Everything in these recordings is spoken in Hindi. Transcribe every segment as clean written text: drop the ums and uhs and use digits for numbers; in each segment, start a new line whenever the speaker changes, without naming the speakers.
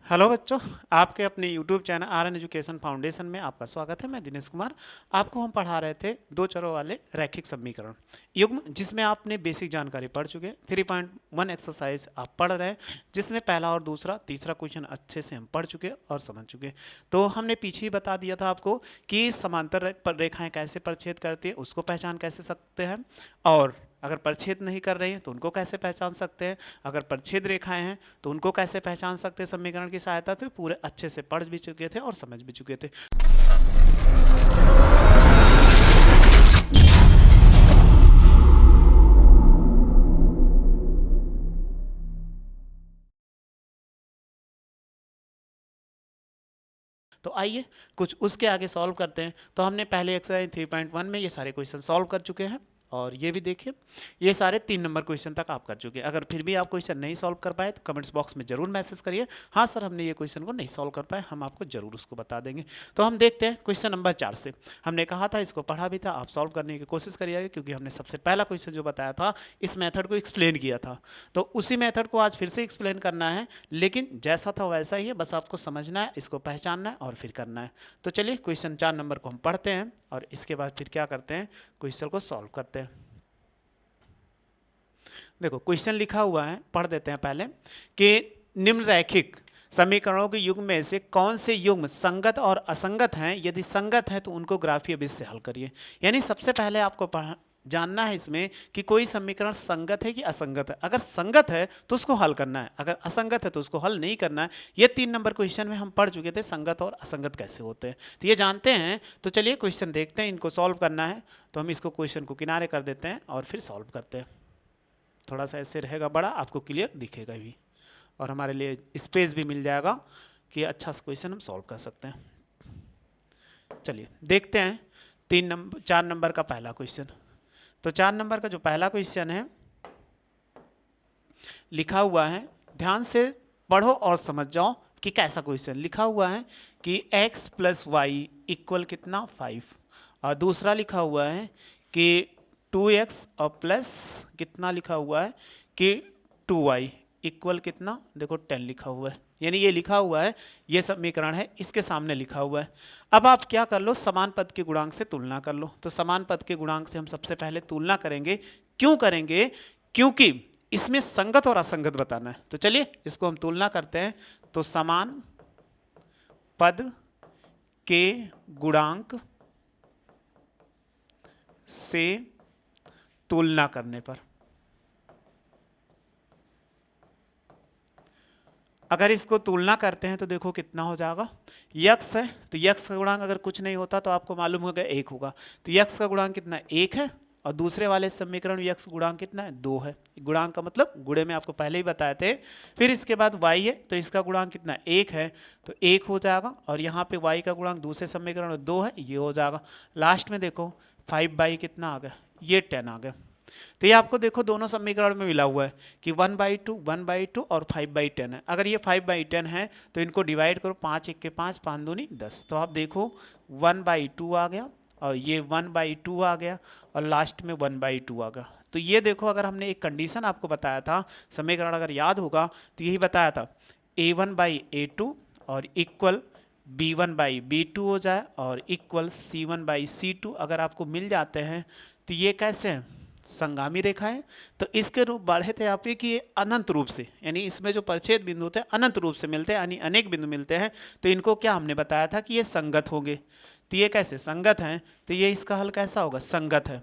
हेलो बच्चों, आपके अपने YouTube channel are an education foundation में आपका स्वागत है। मैं दिनेश कुमार। आपको हम पढ़ा रहे थे दो चरों वाले रैखिक समीकरण युग्म, जिसमें आपने बेसिक जानकारी पढ़ चुके हैं। 3.1 एक्सरसाइज आप पढ़ रहे हैं, जिसमें पहला और दूसरा तीसरा क्वेश्चन अच्छे से हम पढ़ चुके और समझ चुके। तो हमने पीछे ही बता दिया था आपको कि समांतर रेखाएं कैसे परिच्छेद करती है, उसको पहचान कैसे सकते हैं, और अगर परिच्छेद नहीं कर रही हैं तो उनको कैसे पहचान सकते हैं, अगर परिच्छेद रेखाएं हैं तो उनको कैसे पहचान सकते हैं समीकरण की सहायता से। पूरे अच्छे से पढ़ भी चुके थे और समझ भी चुके थे। तो आइए कुछ उसके आगे सॉल्व करते हैं। तो हमने पहले एक्सरसाइज 3.1 में ये सारे क्वेश्चन सॉल्व कर चुके हैं, और ये भी देखिए ये सारे 3 नंबर क्वेश्चन तक आप कर चुके हैं। अगर फिर भी आप क्वेश्चन नहीं सॉल्व कर पाए तो कमेंट्स बॉक्स में जरूर मैसेज करिए, हाँ सर हमने ये क्वेश्चन को नहीं सॉल्व कर पाए, हम आपको जरूर उसको बता देंगे। तो हम देखते हैं क्वेश्चन नंबर 4 से। हमने कहा था, इसको पढ़ा भी था, आप सॉल्व करने की कोशिश करिएगा, क्योंकि हमने सबसे पहला क्वेश्चन जो बताया था इस मेथड को एक्सप्लेन किया था। तो उसी मेथड को आज फिर से एक्सप्लेन करना है, लेकिन जैसा था वैसा ही है, बस आपको समझना है, इसको पहचानना है और फिर करना है। तो चलिए क्वेश्चन 4 नंबर को हम पढ़ते हैं और इसके बाद फिर क्या करते हैं, क्वेश्चन को सॉल्व करते हैं। देखो क्वेश्चन लिखा हुआ है, पढ़ देते हैं पहले कि निम्न रैखिक समीकरणों के युग्म में से कौन से युग्म संगत और असंगत हैं, यदि संगत है तो उनको ग्राफीय विधि से हल करिए। यानी सबसे पहले आपको जानना है इसमें कि कोई समीकरण संगत है कि असंगत है। अगर संगत है तो उसको हल करना है, अगर असंगत है तो उसको हल नहीं करना है। ये 3 नंबर क्वेश्चन में हम पढ़ चुके थे संगत और असंगत कैसे होते हैं, तो ये जानते हैं। तो चलिए क्वेश्चन देखते हैं, इनको सॉल्व करना है। तो हम इसको क्वेश्चन को किनारे कर देते हैं और फिर सॉल्व करते हैं। थोड़ा सा ऐसे रहेगा बड़ा, आपको क्लियर दिखेगा भी, और हमारे लिए स्पेस भी मिल जाएगा कि अच्छा सा क्वेश्चन हम सॉल्व कर सकते हैं। चलिए देखते हैं 4 नंबर का पहला क्वेश्चन। तो 4 नंबर का जो पहला क्वेश्चन है लिखा हुआ है, ध्यान से पढ़ो और समझ जाओ कि कैसा क्वेश्चन लिखा हुआ है कि x प्लस वाई इक्वल कितना 5, और दूसरा लिखा हुआ है कि 2x और प्लस कितना लिखा हुआ है कि 2y इक्वल कितना, देखो 10 लिखा हुआ है। यानी ये लिखा हुआ है, ये समीकरण है, इसके सामने लिखा हुआ है। अब आप क्या कर लो, समान पद के गुणांक से तुलना कर लो। तो समान पद के गुणांक से हम सबसे पहले तुलना करेंगे। क्यों करेंगे? क्योंकि इसमें संगत और असंगत बताना है। तो चलिए इसको हम तुलना करते हैं। तो समान पद के गुणांक से तुलना करने पर अगर इसको तुलना करते हैं तो देखो कितना हो जाएगा, यक्स है तो यक्स का गुणांक अगर कुछ नहीं होता तो आपको मालूम होगा 1 होगा। तो यक्स का गुणांक कितना 1 है, और दूसरे वाले समीकरण यक्स गुणांक कितना है 2 है। गुणांक का मतलब गुणे में आपको पहले ही बताए थे। फिर इसके बाद y है तो इसका गुणांक कितना 1 है, तो 1 हो जाएगा, और यहाँ पे y का गुणांक दूसरे समीकरण में 2 है, ये हो जाएगा। लास्ट में देखो 5/, कितना आ गया, ये 10 आ गया। तो ये आपको देखो दोनों समीकरण में मिला हुआ है कि 1/2 1/2 और 5/10 है। अगर ये 5/10 है तो इनको डिवाइड करो, 5 1 के 5, 5 दूनी 10। तो आप देखो 1/2 आ गया, और ये 1/2 आ गया, और लास्ट में 1/2 आ गया। तो ये देखो, अगर हमने एक कंडीशन आपको बताया था, समीकरण अगर याद होगा तो यही बताया था, a1/a2 और इक्वल b1/b2 हो जाए, और इक्वल c1/c2 अगर आपको मिल जाते हैं तो ये कैसे हैं, संगामी रेखा है। तो इसके रूप बढ़े थे आपके कि ये अनंत रूप से, यानी इसमें जो परिच्छेद बिंदु होते हैं अनंत रूप से मिलते हैं, यानी अनेक बिंदु मिलते हैं। तो इनको क्या हमने बताया था कि ये संगत होंगे। तो ये कैसे संगत हैं, तो ये इसका हल कैसा होगा, संगत है।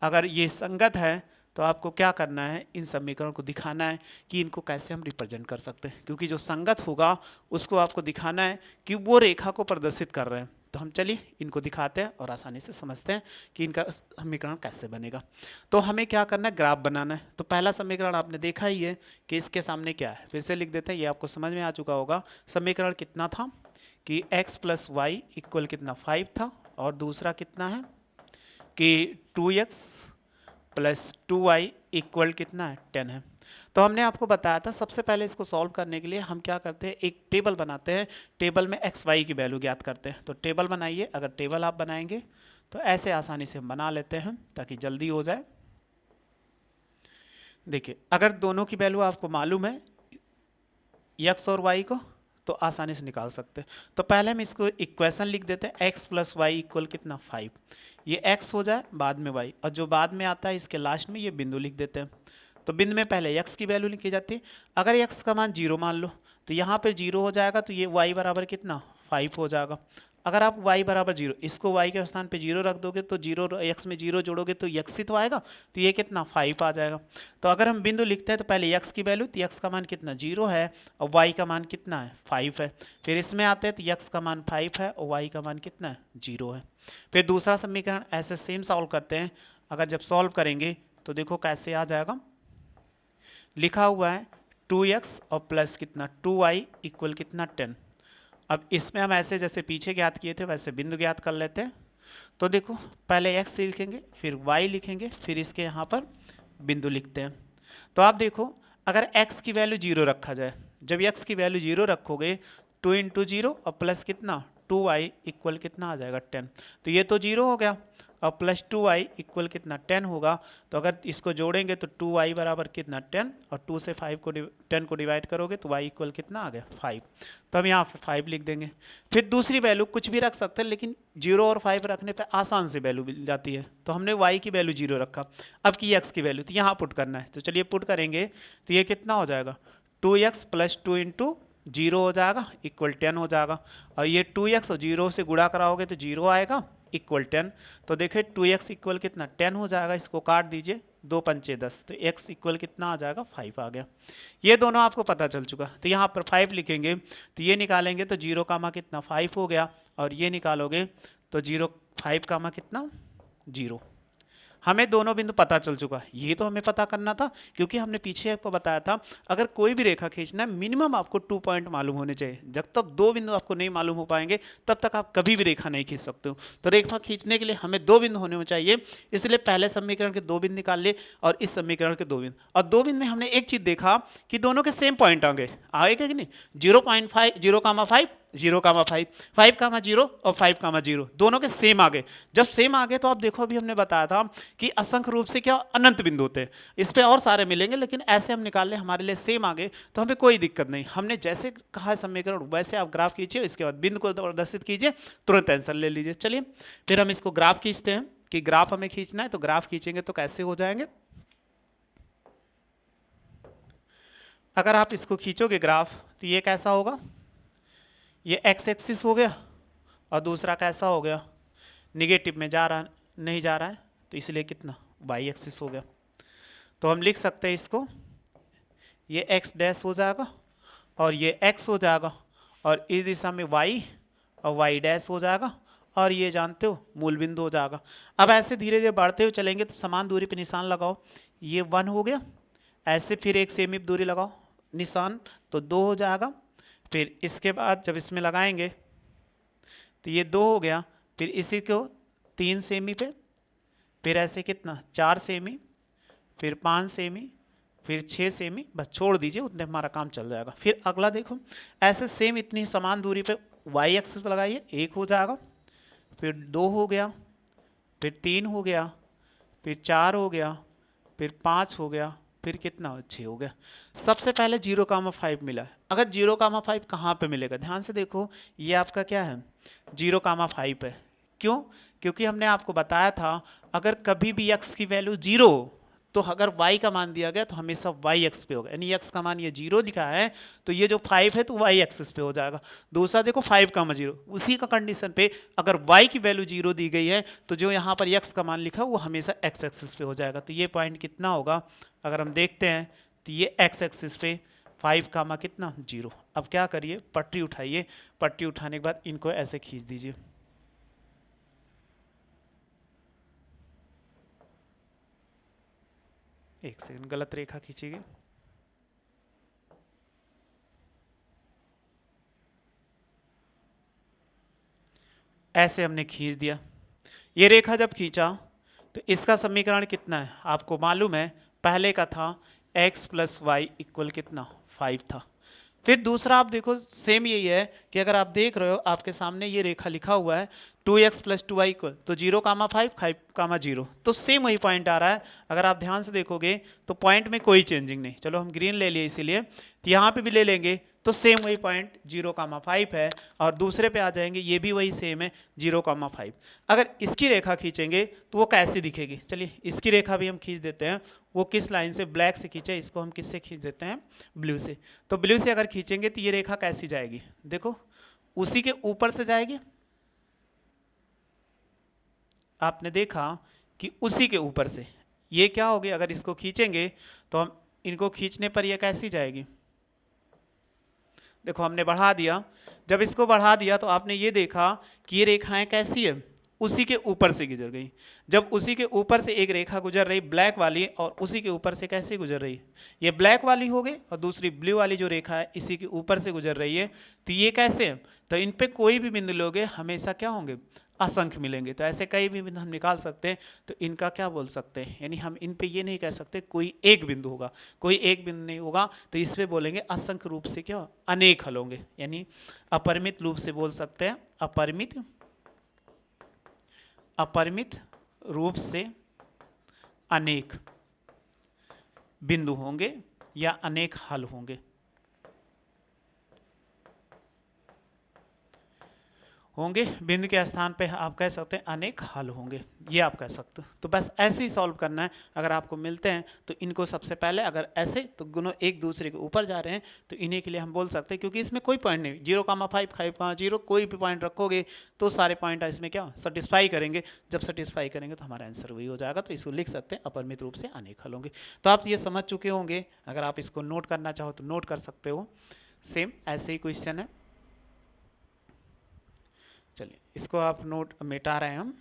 अगर ये संगत है तो आपको क्या करना है, इन समीकरण को दिखाना है कि इनको कैसे हम रिप्रेजेंट कर सकते हैं, क्योंकि जो संगत होगा उसको आपको दिखाना है कि वो रेखा को प्रदर्शित कर रहे हैं। तो हम चलिए इनको दिखाते हैं और आसानी से समझते हैं कि इनका समीकरण कैसे बनेगा। तो हमें क्या करना है, ग्राफ बनाना है। तो पहला समीकरण आपने देखा ही है कि इसके सामने क्या है, फिर से लिख देते हैं, ये आपको समझ में आ चुका होगा। समीकरण कितना था कि x प्लस वाई इक्वल कितना 5 था, और दूसरा कितना है कि 2x प्लस 2y इक्वल कितना है 10 है। तो हमने आपको बताया था सबसे पहले इसको सॉल्व करने के लिए हम क्या करते हैं, एक टेबल बनाते हैं, टेबल में एक्स वाई की वैल्यू ज्ञात करते हैं। तो टेबल बनाइए, अगर टेबल आप बनाएंगे तो ऐसे आसानी से हम बना लेते हैं ताकि जल्दी हो जाए। देखिए अगर दोनों की वैल्यू आपको मालूम है एक्स और वाई को, तो आसानी से निकाल सकते हैं। तो पहले हम इसको इक्वेशन लिख देते हैं, x प्लस वाई इक्वल कितना 5, ये x हो जाए बाद में y, और जो बाद में आता है इसके लास्ट में ये बिंदु लिख देते हैं। तो बिंदु में पहले x की वैल्यू लिखी जाती है, अगर x का मान 0 मान लो तो यहाँ पर 0 हो जाएगा, तो ये y बराबर कितना 5 हो जाएगा। अगर आप y बराबर 0, इसको y के स्थान पे 0 रख दोगे तो 0 x में 0 जोड़ोगे तो x ही तो आएगा, तो ये कितना 5 आ जाएगा। तो अगर हम बिंदु लिखते हैं तो पहले x की वैल्यू, तो x का मान कितना 0 है और y का मान कितना है 5 है। फिर इसमें आते हैं तो x का मान 5 है और y का मान कितना है 0 है। फिर दूसरा समीकरण ऐसे सेम सॉल्व करते हैं। अगर जब सॉल्व करेंगे तो देखो कैसे आ जाएगा, लिखा हुआ है 2x और प्लस कितना 2y इक्वल कितना 10। अब इसमें हम ऐसे जैसे पीछे ज्ञात किए थे वैसे बिंदु ज्ञात कर लेते हैं। तो देखो पहले x लिखेंगे, फिर y लिखेंगे, फिर इसके यहाँ पर बिंदु लिखते हैं। तो आप देखो अगर x की वैल्यू 0 रखा जाए, जब x की वैल्यू 0 रखोगे 2 इंटू 0 और प्लस कितना 2y इक्वल कितना आ जाएगा 10। तो ये तो 0 हो गया और प्लस 2y इक्वल कितना 10 होगा। तो अगर इसको जोड़ेंगे तो 2y बराबर कितना 10 और 2 से 10 को डिवाइड करोगे तो y इक्वल कितना आ गया 5। तो हम यहाँ पर 5 लिख देंगे। फिर दूसरी वैल्यू कुछ भी रख सकते हैं, लेकिन 0 और 5 रखने पे आसान से वैल्यू मिल जाती है। तो हमने y की वैल्यू 0 रखा, अब की x की वैल्यू तो यहाँ पुट करना है। तो चलिए पुट करेंगे तो ये कितना हो जाएगा 2x प्लस 2 इंटू 0 हो जाएगा इक्वल 10 हो जाएगा, और ये 2x और 0 से गुणा कराओगे तो 0 आएगा इक्वल 10। तो देखिए 2x इक्वल कितना 10 हो जाएगा, इसको काट दीजिए 2 पंचे 10, तो x इक्वल कितना आ जाएगा 5 आ गया। ये दोनों आपको पता चल चुका। तो यहाँ पर 5 लिखेंगे तो ये निकालेंगे तो 0 कामा कितना 5 हो गया, और ये निकालोगे तो 5 कामा कितना 0। हमें दोनों बिंदु पता चल चुका है। ये तो हमें पता करना था क्योंकि हमने पीछे आपको बताया था अगर कोई भी रेखा खींचना है मिनिमम आपको 2 पॉइंट मालूम होने चाहिए। जब तक 2 बिंदु आपको नहीं मालूम हो पाएंगे तब तक आप कभी भी रेखा नहीं खींच सकते हो। तो रेखा खींचने के लिए हमें 2 बिंदु होने चाहिए, इसलिए पहले समीकरण के 2 बिंदु निकाल लिए और इस समीकरण के 2 बिंदु। और 2 बिंदु में हमने एक चीज देखा कि दोनों के सेम पॉइंट आएगा कि नहीं, 0.5 0,5 0,5 5,0 और 5,0 दोनों के सेम आ गए। जब सेम आ गए तो आप देखो अभी हमने बताया था कि असंख्य रूप से क्या अनंत बिंदु होते हैं, इस पे और सारे मिलेंगे, लेकिन ऐसे हम निकाल ले हमारे लिए सेम आ गए तो हमें कोई दिक्कत नहीं। हमने जैसे कहा है समीकरण वैसे आप ग्राफ खींचिए, इसके बाद बिंदु को प्रदर्शित कीजिए, तुरंत आंसर ले लीजिए। चलिए फिर हम इसको ग्राफ खींचते हैं कि ग्राफ हमें खींचना है। तो ग्राफ खींचेंगे तो कैसे हो जाएंगे, अगर आप इसको खींचोगे ग्राफ तो ये कैसा होगा, ये x एक्सिस हो गया और दूसरा कैसा हो गया निगेटिव में जा रहा नहीं जा रहा है, तो इसलिए कितना y एक्सिस हो गया। तो हम लिख सकते हैं इसको, ये x डैश हो जाएगा और ये x हो जाएगा और इस दिशा में y और y डैश हो जाएगा और ये जानते हो मूल बिंदु हो जाएगा। अब ऐसे धीरे धीरे बढ़ते हुए चलेंगे तो समान दूरी पे निशान लगाओ, ये 1 हो गया, ऐसे फिर एक सेमी दूरी लगाओ निशान तो 2 हो जाएगा। फिर इसके बाद जब इसमें लगाएंगे तो ये 2 हो गया, फिर इसी को 3 सेमी पे, फिर ऐसे कितना 4 सेमी, फिर 5 सेमी, फिर 6 सेमी, बस छोड़ दीजिए उतने हमारा काम चल जाएगा। फिर अगला देखो ऐसे सेम इतनी समान दूरी पे y एक्सिस पर लगाइए, 1 हो जाएगा, फिर 2 हो गया, फिर 3 हो गया, फिर 4 हो गया, फिर 5 हो गया, फिर कितना 6 हो गया। सबसे पहले 0,5 मिला है। अगर 0,5 कहाँ पे मिलेगा, ध्यान से देखो, ये आपका क्या है 0,5 है। क्यों? क्योंकि हमने आपको बताया था अगर कभी भी x की वैल्यू 0 तो अगर y का मान दिया गया तो हमेशा y एक्स पे होगा, यानी x का मान ये 0 दिखा है तो ये जो 5 है तो y एक्सिस पे हो जाएगा। दूसरा देखो 5,0 उसी का कंडीशन पे अगर y की वैल्यू 0 दी गई है तो जो यहाँ पर x का मान लिखा है वो हमेशा x एक्सिस पे हो जाएगा। तो ये पॉइंट कितना होगा, अगर हम देखते हैं तो ये x एक्सिस पे 5, कितना 0। अब क्या करिए, पट्टी उठाइए, पट्टी उठाने के बाद इनको ऐसे खींच दीजिए। एक सेकंड, गलत रेखा खींचेगी, ऐसे हमने खींच दिया। ये रेखा जब खींचा तो इसका समीकरण कितना है आपको मालूम है, पहले का था x प्लस वाई इक्वल कितना 5 था। फिर दूसरा आप देखो सेम यही है कि अगर आप देख रहे हो आपके सामने ये रेखा लिखा हुआ है 2x प्लस 2y इक्वल तो 0,5 5,0, तो सेम वही पॉइंट आ रहा है। अगर आप ध्यान से देखोगे तो पॉइंट में कोई चेंजिंग नहीं। चलो हम ग्रीन ले लिए इसीलिए, तो यहाँ पे भी ले लेंगे तो सेम वही पॉइंट 0,5 है, और दूसरे पे आ जाएंगे, ये भी वही सेम है 0,5। अगर इसकी रेखा खींचेंगे तो वो कैसी दिखेगी, चलिए इसकी रेखा भी हम खींच देते हैं। वो किस लाइन से, ब्लैक से खींचे, इसको हम किससे खींच देते हैं, ब्लू से। तो ब्लू से अगर खींचेंगे तो ये रेखा कैसी जाएगी, देखो उसी के ऊपर से जाएगी। आपने देखा कि उसी के ऊपर से ये क्या होगी, अगर इसको खींचेंगे तो हम इनको खींचने पर ये कैसी जाएगी, देखो हमने बढ़ा दिया। जब इसको बढ़ा दिया तो आपने ये देखा कि ये रेखाएं कैसी है, उसी के ऊपर से गुजर गई। जब उसी के ऊपर से एक रेखा गुजर रही ब्लैक वाली, और उसी के ऊपर से कैसे गुजर रही, ये ब्लैक वाली हो गई, और दूसरी ब्लू वाली जो रेखा है इसी के ऊपर से गुजर रही है। तो ये कैसे है, तो इन पे कोई भी बिंदु लोगे हमेशा क्या होंगे, असंख्य मिलेंगे। तो ऐसे कई भी बिंदु हम निकाल सकते हैं। तो इनका क्या बोल सकते हैं, यानी हम इन पे ये नहीं कह सकते कोई एक बिंदु होगा, कोई एक बिंदु नहीं होगा। तो इस पे बोलेंगे असंख्य रूप से क्या, अनेक हल होंगे, यानी अपरिमित रूप से बोल सकते हैं, अपरिमित रूप से अनेक बिंदु होंगे या अनेक हल होंगे। बिंदु के स्थान पे आप कह सकते हैं अनेक हल होंगे, ये आप कह सकते हो। तो बस ऐसे ही सॉल्व करना है। अगर आपको मिलते हैं तो इनको सबसे पहले, अगर ऐसे तो गुणों एक दूसरे के ऊपर जा रहे हैं, तो इन्हीं के लिए हम बोल सकते हैं, क्योंकि इसमें कोई पॉइंट नहीं, 0,5 5,0 कोई भी पॉइंट रखोगे तो सारे पॉइंट इसमें क्या सेटिस्फाई करेंगे। जब सेटिस्फाई करेंगे तो हमारा आंसर वही हो जाएगा। तो इसको लिख सकते हैं अपरिमित रूप से अनेक हल होंगे। तो आप ये समझ चुके होंगे। अगर आप इसको नोट करना चाहो तो नोट कर सकते हो। सेम ऐसे ही क्वेश्चन है। चलिए इसको आप नोट मिटा रहे हैं हम।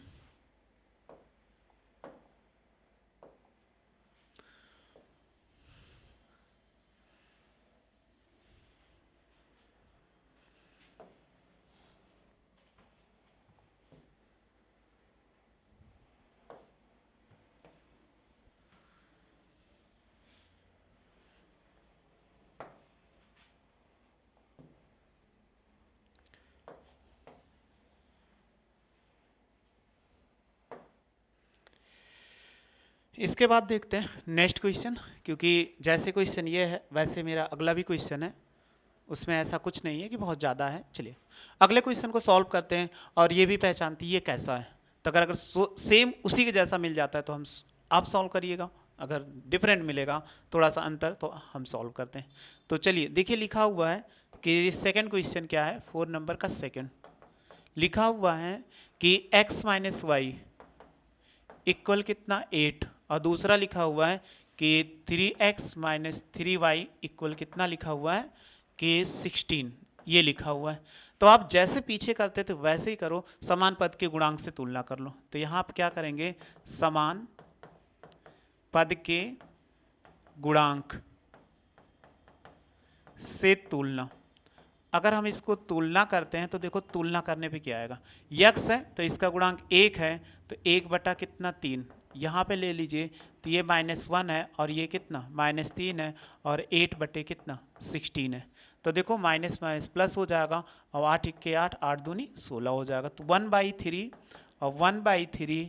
इसके बाद देखते हैं नेक्स्ट क्वेश्चन, क्योंकि जैसे क्वेश्चन ये है वैसे मेरा अगला भी क्वेश्चन है, उसमें ऐसा कुछ नहीं है कि बहुत ज़्यादा है। चलिए अगले क्वेश्चन को सॉल्व करते हैं, और ये भी पहचानती ये कैसा है। तो अगर सेम उसी के जैसा मिल जाता है तो हम आप सॉल्व करिएगा, अगर डिफरेंट मिलेगा थोड़ा सा अंतर तो हम सॉल्व करते हैं। तो चलिए देखिए, लिखा हुआ है कि सेकेंड क्वेश्चन क्या है, 4 नंबर का सेकेंड लिखा हुआ है कि x माइनस वाई इक्वल कितना 8, और दूसरा लिखा हुआ है कि 3x माइनस 3y इक्वल कितना लिखा हुआ है कि 16, ये लिखा हुआ है। तो आप जैसे पीछे करते थे वैसे ही करो, समान पद के गुणांक से तुलना कर लो। तो यहाँ आप क्या करेंगे, समान पद के गुणांक से तुलना। अगर हम इसको तुलना करते हैं तो देखो तुलना करने पे क्या आएगा, यक्स है तो इसका गुणांक 1 है, तो 1 बटा कितना 3, यहाँ पे ले लीजिए। तो ये -1 है और ये कितना -3 है, और 8 बटे कितना 16 है। तो देखो माइनस माइनस प्लस हो जाएगा, और 8 इक्के 8, 8 दूनी 16 हो जाएगा। तो 1/3 और 1/3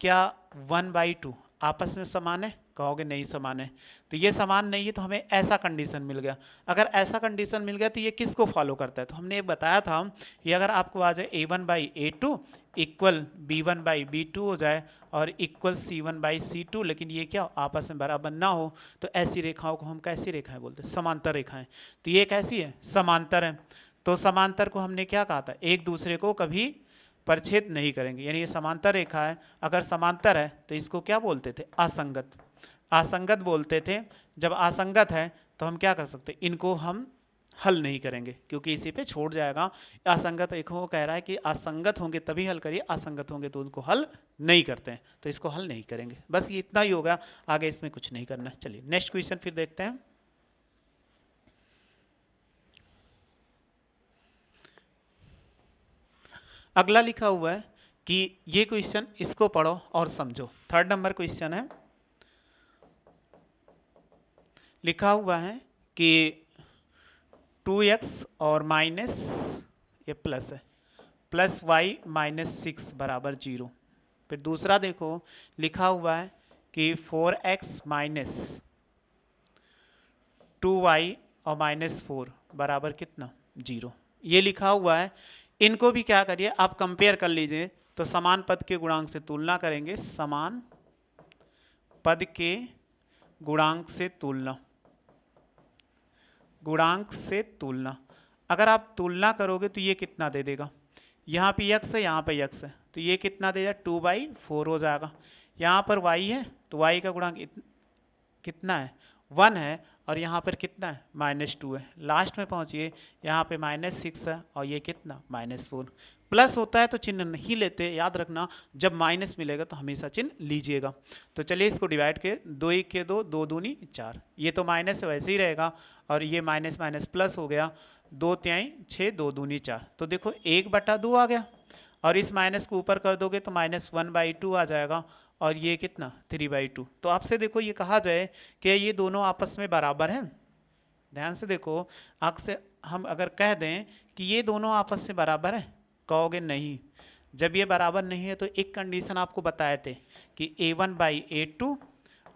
क्या 1/2 आपस में समान है, कहोगे नहीं समान है। तो ये समान नहीं है, तो हमें ऐसा कंडीशन मिल गया। अगर ऐसा कंडीशन मिल गया तो ये किसको फॉलो करता है, तो हमने ये बताया था कि अगर आपको आ जाए a1/a2 इक्वल b1/b2 हो जाए और इक्वल c1/c2, लेकिन ये क्या आपस में बराबर ना हो, तो ऐसी रेखाओं को हम कैसी रेखाएं बोलते हैं, समांतर रेखाएं। तो ये कैसी है, समांतर है। तो समांतर को हमने क्या कहा था, एक दूसरे को कभी परिच्छेद नहीं करेंगे, यानी ये समांतर रेखा है। अगर समांतर है तो इसको क्या बोलते थे, असंगत, असंगत बोलते थे। जब असंगत है तो हम क्या कर सकते, इनको हम हल नहीं करेंगे, क्योंकि इसी पे छोड़ जाएगा। असंगत रेखाओं कह रहा है कि असंगत होंगे तभी हल करिए, असंगत होंगे तो उनको हल नहीं करते हैं, तो इसको हल नहीं करेंगे। बस ये इतना ही होगा, आगे इसमें कुछ नहीं करना। चलिए नेक्स्ट क्वेश्चन फिर देखते हैं। अगला लिखा हुआ है कि ये क्वेश्चन, इसको पढ़ो और समझो। 3rd नंबर क्वेश्चन है, लिखा हुआ है कि 2x और माइनस, ये प्लस है, प्लस y -6 बराबर 0। फिर दूसरा देखो लिखा हुआ है कि 4x माइनस 2y और -4 बराबर कितना 0, ये लिखा हुआ है। इनको भी क्या करिए आप कंपेयर कर लीजिए, तो समान पद के गुणांक से तुलना करेंगे, समान पद के गुणांक से तुलना, गुणांक से तुलना। अगर आप तुलना करोगे तो ये कितना दे देगा, यहाँ पे x है, यहाँ पे x है, तो ये कितना दे जाएगा 2/4 हो जाएगा। यहाँ पर y है तो y का गुणांक कितना है 1 है, और यहाँ पर कितना है -2 है। लास्ट में पहुँचिए, यहाँ पे -6 है और ये कितना -4। प्लस होता है तो चिन्ह नहीं लेते, याद रखना, जब माइनस मिलेगा तो हमेशा चिन्ह लीजिएगा। तो चलिए इसको डिवाइड के 2 1 के 2, 2 दूनी 4, ये तो माइनस वैसे ही रहेगा, और ये माइनस माइनस प्लस हो गया, 2 तिहाई 6, 2 दूनी 4, तो देखो 1/2 आ गया, और इस माइनस को ऊपर कर दोगे तो -1/2 आ जाएगा, और ये कितना 3/2। तो आपसे देखो ये कहा जाए कि ये दोनों आपस में बराबर हैं, ध्यान से देखो, आग से हम अगर कह दें कि ये दोनों आपस से बराबर है, कहोगे नहीं। जब ये बराबर नहीं है तो एक कंडीशन आपको बताए थे कि a1/a2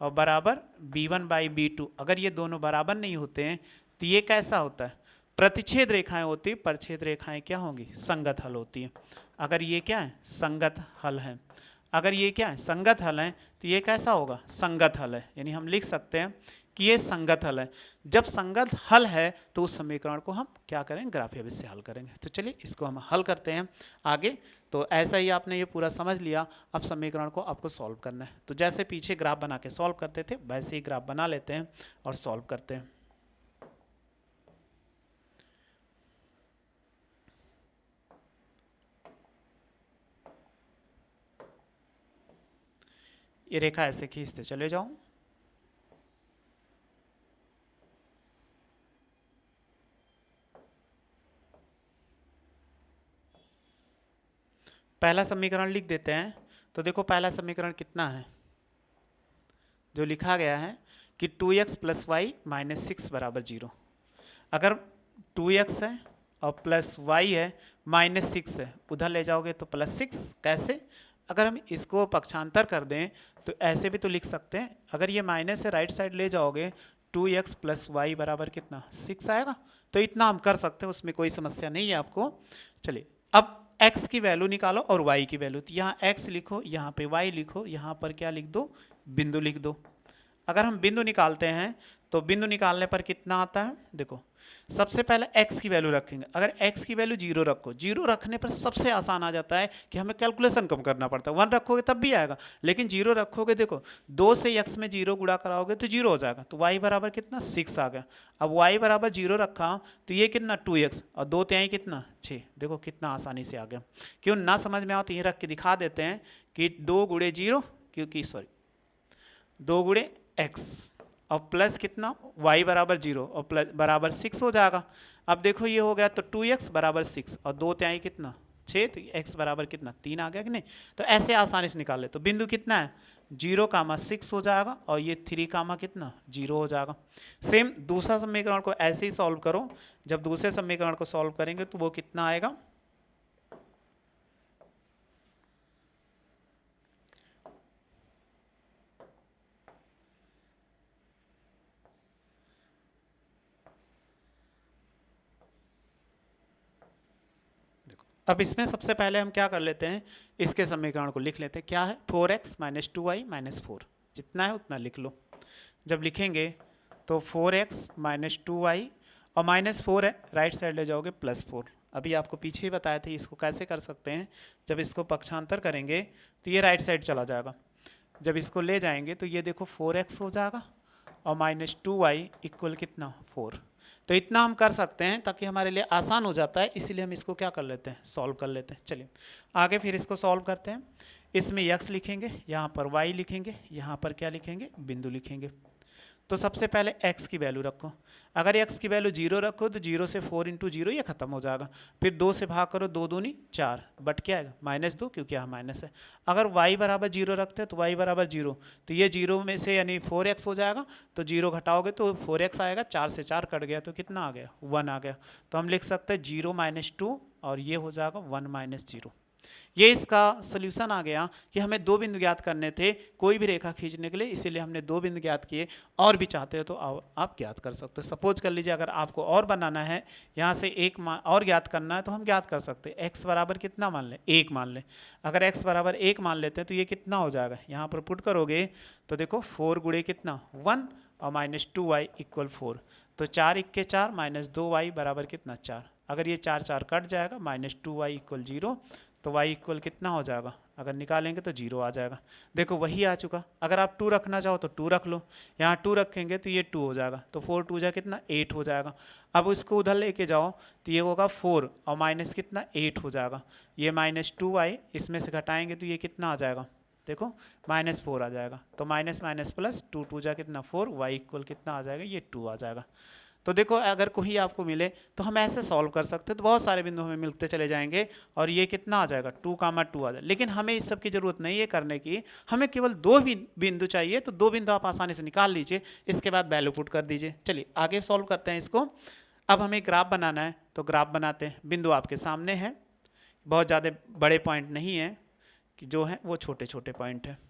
और बराबर b1/b2, अगर ये दोनों बराबर नहीं होते हैं तो ये कैसा होता है, प्रतिच्छेद रेखाएं होती है, परछेद रेखाएं क्या होंगी, संगत हल होती है। अगर ये क्या है, संगत हल है, अगर ये क्या है, संगत हल है, तो ये कैसा होगा, संगत हल है, यानी हम लिख सकते हैं कि ये संगत हल है। जब संगत हल है तो उस समीकरण को हम क्या करेंगे, ग्राफीय विधि से हल करेंगे। तो चलिए इसको हम हल करते हैं आगे। तो ऐसा ही आपने ये पूरा समझ लिया, अब समीकरण को आपको सॉल्व करना है। तो जैसे पीछे ग्राफ बना के सॉल्व करते थे वैसे ही ग्राफ बना लेते हैं और सॉल्व करते हैं। ये रेखा ऐसे खींचते चले जाओ, पहला समीकरण लिख देते हैं। तो देखो पहला समीकरण कितना है, जो लिखा गया है कि 2x + y - 6 = 0। अगर 2x है और प्लस y है -6 है, उधर ले जाओगे तो +6, कैसे, अगर हम इसको पक्षांतर कर दें तो ऐसे भी तो लिख सकते हैं। अगर ये माइनस है राइट साइड ले जाओगे 2x + y बराबर कितना 6 आएगा। तो इतना हम कर सकते हैं, उसमें कोई समस्या नहीं है आपको। चलिए अब x की वैल्यू निकालो और y की वैल्यू, तो यहाँ x लिखो, यहाँ पे y लिखो, यहाँ पर क्या लिख दो, बिंदु लिख दो। अगर हम बिंदु निकालते हैं तो बिंदु निकालने पर कितना आता है, देखो सबसे पहले x की वैल्यू रखेंगे। अगर x की वैल्यू 0 रखो, 0 रखने पर सबसे आसान आ जाता है कि हमें कैलकुलेशन कम करना पड़ता है। 1 रखोगे तब भी आएगा, लेकिन 0 रखोगे, देखो 2 से x में 0 गुणा कराओगे तो 0 हो जाएगा, तो y बराबर कितना 6 आ गया। अब y बराबर 0 रखा तो ये कितना 2x और 2 तिहाई कितना 6, देखो कितना आसानी से आ गया। क्यों ना समझ में आओ तो ये रख के दिखा देते हैं कि 2 × 0, क्योंकि 2 × x और प्लस कितना y बराबर 0 और प्लस बराबर 6 हो जाएगा। अब देखो ये हो गया, तो 2x बराबर 6 और 2 तिहाई कितना 6, तो x बराबर कितना 3 आ गया कि नहीं। तो ऐसे आसानी से निकाल ले, तो बिंदु कितना है 0, 6 हो जाएगा, और ये 3, कितना 0 हो जाएगा। सेम दूसरा समीकरण को ऐसे ही सॉल्व करो। जब दूसरे समीकरण को सॉल्व करेंगे तो वो कितना आएगा, अब इसमें सबसे पहले हम क्या कर लेते हैं, इसके समीकरण को लिख लेते हैं। क्या है 4x - 2y - 4, जितना है उतना लिख लो। जब लिखेंगे तो 4x - 2y और -4 है, राइट साइड ले जाओगे +4। अभी आपको पीछे ही बताए थे इसको कैसे कर सकते हैं। जब इसको पक्षांतर करेंगे तो ये राइट साइड चला जाएगा, जब इसको ले जाएंगे तो ये देखो 4x हो जाएगा और -2y = कितना 4। तो इतना हम कर सकते हैं ताकि हमारे लिए आसान हो जाता है, इसीलिए हम इसको क्या कर लेते हैं, सॉल्व कर लेते हैं। चलिए आगे फिर इसको सॉल्व करते हैं। इसमें x लिखेंगे, यहाँ पर y लिखेंगे, यहाँ पर क्या लिखेंगे, बिंदु लिखेंगे। तो सबसे पहले x की वैल्यू रखो। अगर x की वैल्यू 0 रखो तो 0 से 4 × 0 ये खत्म हो जाएगा। फिर 2 से भाग करो, 2 दूनी 4, बट क्या आएगा -2, क्योंकि यहाँ माइनस है। अगर y बराबर 0 रखते हैं तो y बराबर 0, तो ये 0 में से यानी 4x हो जाएगा, तो 0 घटाओगे तो 4x आएगा, 4 से 4 कट गया तो कितना आ गया 1 आ गया। तो हम लिख सकते हैं 0 - 2 और ये हो जाएगा 1 - 0। ये इसका सोल्यूशन आ गया कि हमें दो बिंदु ज्ञात करने थे कोई भी रेखा खींचने के लिए, इसीलिए हमने दो बिंदु ज्ञात किए। और भी चाहते हो तो आप ज्ञात कर सकते हो। सपोज कर लीजिए अगर आपको और बनाना है, यहाँ से एक मान और ज्ञात करना है तो हम ज्ञात कर सकते हैं। x बराबर कितना मान लें, 1 मान लें। अगर x बराबर 1 मान लेते हैं तो ये कितना हो जाएगा, यहाँ पर पुट करोगे तो देखो 4 गुणे कितना 1 और -2y = 4, तो 4 × 4 -2y बराबर कितना 4। अगर ये 4 4 कट जाएगा, -2y = 0, तो y इक्वल कितना हो जाएगा, अगर निकालेंगे तो 0 आ जाएगा। देखो वही आ चुका। अगर आप 2 रखना चाहो तो 2 रख लो, यहाँ 2 रखेंगे तो ये 2 हो जाएगा, तो 4 2 जा कितना 8 हो जाएगा। अब इसको उधर लेके जाओ तो ये होगा 4 और माइनस कितना 8 हो जाएगा। ये -2y इसमें से घटाएंगे तो ये कितना आ जाएगा, देखो -4 आ जाएगा। तो माइनस माइनस प्लस 2 2 जा कितना 4, y इक्वल कितना आ जाएगा, ये 2 आ जाएगा। तो देखो अगर कोई आपको मिले तो हम ऐसे सॉल्व कर सकते हैं, तो बहुत सारे बिंदु हमें मिलते चले जाएंगे और ये कितना आ जाएगा 2, 2 आ जाएगा। लेकिन हमें इस सब की जरूरत नहीं है करने की, हमें केवल दो बिंदु चाहिए। तो दो बिंदु आप आसानी से निकाल लीजिए, इसके बाद वैल्यू पुट कर दीजिए। चलिए आगे सॉल्व करते हैं इसको। अब हमें ग्राफ बनाना है तो ग्राफ बनाते हैं। बिंदु आपके सामने है, बहुत ज़्यादा बड़े पॉइंट नहीं है, कि जो है वो छोटे छोटे पॉइंट है।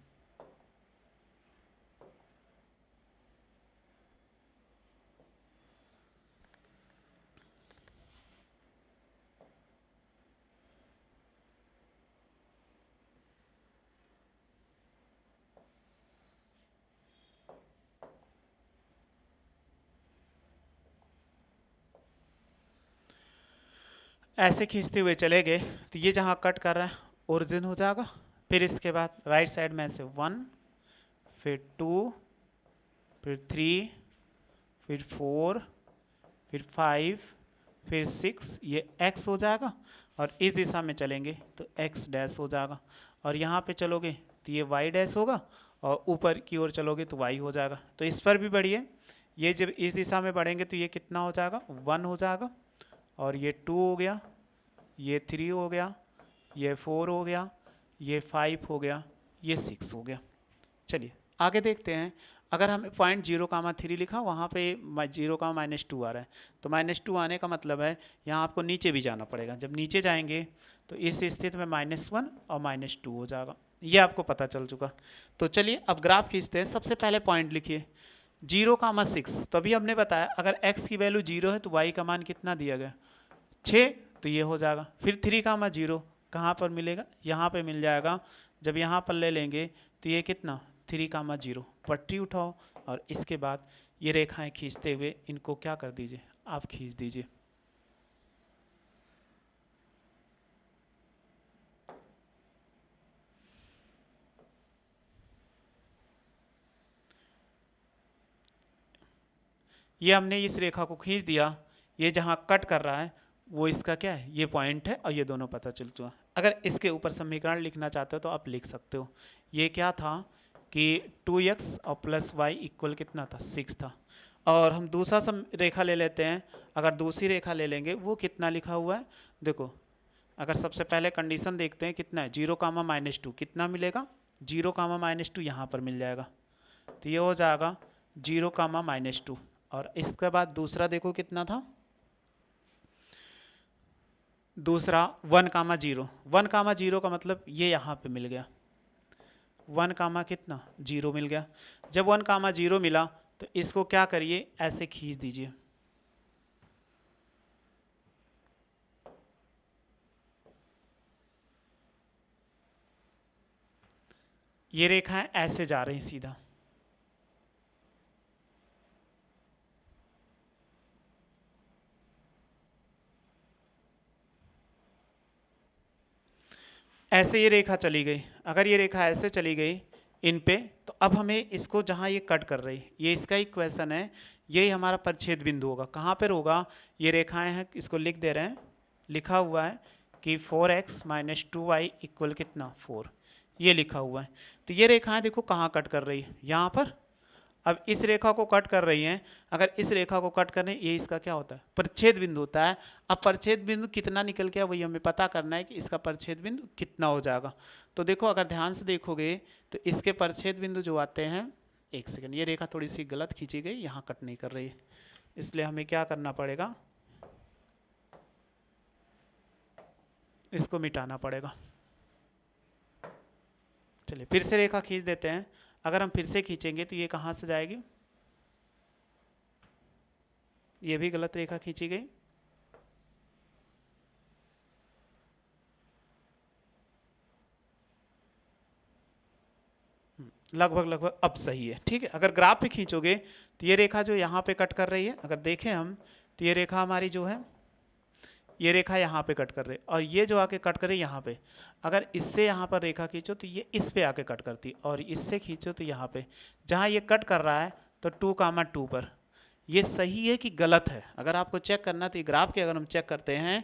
ऐसे खींचते हुए चले गए तो ये जहाँ कट कर रहा है ओरिजिन हो जाएगा। फिर इसके बाद राइट साइड में से 1, फिर 2, फिर 3, फिर 4, फिर 5, फिर 6, ये x हो जाएगा। और इस दिशा में चलेंगे तो x डैश हो जाएगा। और यहाँ पे चलोगे तो ये y डैश होगा, और ऊपर की ओर चलोगे तो y हो जाएगा। तो इस पर भी बढ़िए, ये जब इस दिशा में बढ़ेंगे तो ये कितना हो जाएगा 1 हो जाएगा, और ये 2 हो गया, ये 3 हो गया, ये 4 हो गया, ये 5 हो गया, ये 6 हो गया। चलिए आगे देखते हैं। अगर हमें पॉइंट 0,3 लिखा, वहाँ पे 0,-2 आ रहा है, तो -2 आने का मतलब है यहाँ आपको नीचे भी जाना पड़ेगा। जब नीचे जाएंगे तो इस स्थिति में -1 और -2 हो जाएगा। ये आपको पता चल चुका। तो चलिए अब ग्राफ खींचते हैं। सबसे पहले पॉइंट लिखिए 0,6। तो अभी हमने बताया अगर x की वैल्यू 0 है तो y का मान कितना दिया गया 6, तो ये हो जाएगा। फिर 3,0 कहाँ पर मिलेगा, यहाँ पे मिल जाएगा। जब यहाँ पर ले लेंगे तो ये कितना 3,0, पट्टी उठाओ और इसके बाद ये रेखाएं खींचते हुए इनको क्या कर दीजिए, आप खींच दीजिए। ये हमने इस रेखा को खींच दिया। ये जहाँ कट कर रहा है वो इसका क्या है, ये पॉइंट है, और ये दोनों पता चल चुका। अगर इसके ऊपर समीकरण लिखना चाहते हो तो आप लिख सकते हो। ये क्या था कि 2x और +y इक्वल कितना था 6 था। और हम दूसरा रेखा ले लेते हैं। अगर दूसरी रेखा ले लेंगे वो कितना लिखा हुआ है, देखो अगर सबसे पहले कंडीशन देखते हैं कितना है 0,-2 कितना मिलेगा 0,-2 यहाँ पर मिल जाएगा। तो ये हो जाएगा 0,-2। और इसके बाद दूसरा देखो कितना था, दूसरा 1,0। 1,0 का मतलब ये यहाँ पे मिल गया 1,0 मिल गया। जब 1,0 मिला तो इसको क्या करिए, ऐसे खींच दीजिए। ये रेखाएं ऐसे जा रही सीधा। ऐसे ये रेखा चली गई। अगर ये रेखा ऐसे चली गई इन पे, तो अब हमें इसको जहाँ ये कट कर रही, ये इसका इक्वेशन है, यही हमारा परिच्छेद बिंदु होगा। कहाँ पर होगा, ये रेखाएं हैं, इसको लिख दे रहे हैं। लिखा हुआ है कि 4x - 2y इक्वल कितना 4, ये लिखा हुआ है। तो ये रेखाएं देखो कहाँ कट कर रही है, यहाँ पर। अब इस रेखा को कट कर रही हैं। अगर इस रेखा को कट करें, ये इसका क्या होता है, परिच्छेद बिंदु होता है। अब परिच्छेद बिंदु कितना निकल गया वही हमें पता करना है कि इसका परिच्छेद बिंदु कितना हो जाएगा। तो देखो अगर ध्यान से देखोगे तो इसके परिच्छेद बिंदु जो आते हैं, एक सेकंड, ये रेखा थोड़ी सी गलत खींची गई, यहाँ कट नहीं कर रही है, इसलिए हमें क्या करना पड़ेगा, इसको मिटाना पड़ेगा। चलिए फिर से रेखा खींच देते हैं। अगर हम फिर से खींचेंगे तो ये कहाँ से जाएगी, ये भी गलत रेखा खींची गई। लगभग अब सही है, ठीक है। अगर ग्राफ पे खींचोगे तो ये रेखा जो यहाँ पे कट कर रही है, अगर देखें हम तो ये रेखा हमारी जो है, ये रेखा यहाँ पे कट कर रही है, और ये जो आके कट कर रही है यहाँ पे, अगर इससे यहाँ पर रेखा खींचो तो ये इस पे आके कट करती, और इससे खींचो तो यहाँ पे जहाँ ये कट कर रहा है तो 2,2 पर, ये सही है कि गलत है। अगर आपको चेक करना तो ये ग्राफ के अगर हम चेक करते हैं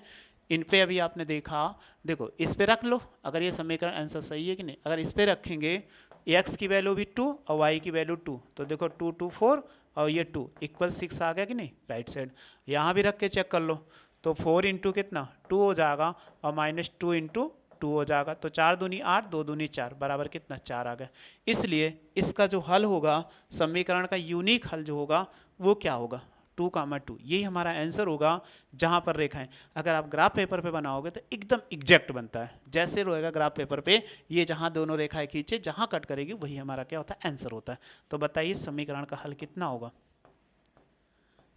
इन पे, अभी आपने देखा, देखो इस पे रख लो, अगर ये समीकरण आंसर सही है कि नहीं। अगर इस पे रखेंगे x की वैल्यू भी 2 और y की वैल्यू 2, तो देखो 2 2 4 और ये 2 इक्वल 6 आ गया कि नहीं राइट साइड। यहाँ भी रख के चेक कर लो तो 4 इंटू कितना 2 हो जाएगा, और -2 इंटू 2 हो जाएगा, तो 4 दूनी 8 2 दूनी 4 बराबर कितना 4 आ गया। इसलिए इसका जो हल होगा, समीकरण का यूनिक हल जो होगा वो क्या होगा, 2,2, यही हमारा आंसर होगा। जहाँ पर रेखाएं अगर आप ग्राफ पेपर पे बनाओगे तो एकदम एग्जैक्ट बनता है, जैसे रहेगा ग्राफ पेपर पे, ये जहाँ दोनों रेखाएं खींचे जहाँ कट करेगी वही हमारा क्या होता है, आंसर होता है। तो बताइए समीकरण का हल कितना होगा,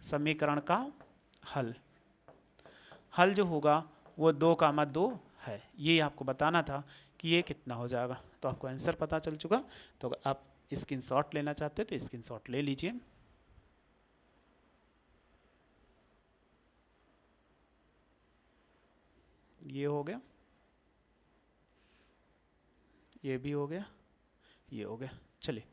समीकरण का हल जो होगा वो 2,2 है। ये आपको बताना था कि ये कितना हो जाएगा, तो आपको आंसर पता चल चुका। तो आप स्क्रीनशॉट लेना चाहते तो स्क्रीनशॉट ले लीजिए। ये हो गया, ये भी हो गया, ये हो गया। चलिए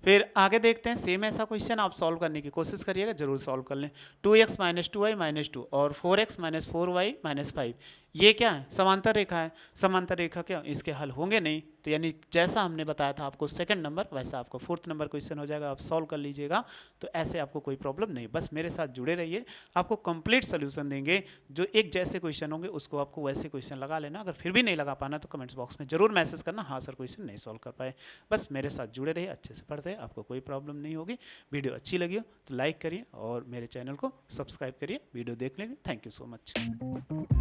फिर आगे देखते हैं। सेम ऐसा क्वेश्चन आप सॉल्व करने की कोशिश करिएगा, जरूर सॉल्व कर लें। 2x - 2y - 2 और 4x - 4y - 5, ये क्या है, समांतर रेखा है। समांतर रेखा क्या, इसके हल होंगे नहीं, तो यानी जैसा हमने बताया था आपको सेकंड नंबर, वैसा आपको 4th नंबर क्वेश्चन हो जाएगा, आप सॉल्व कर लीजिएगा। तो ऐसे आपको कोई प्रॉब्लम नहीं, बस मेरे साथ जुड़े रहिए, आपको कंप्लीट सोल्यूशन देंगे। जो एक जैसे क्वेश्चन होंगे उसको आपको वैसे क्वेश्चन लगा लेना। अगर फिर भी नहीं लगा पाना तो कमेंट्स बॉक्स में जरूर मैसेज करना, हाँ सर क्वेश्चन नहीं सॉल्व कर पाए। बस मेरे साथ जुड़े रहिए, अच्छे से पढ़ते हैं, आपको कोई प्रॉब्लम नहीं होगी। वीडियो अच्छी लगी हो तो लाइक करिए और मेरे चैनल को सब्सक्राइब करिए। वीडियो देख लेंगे, थैंक यू सो मच।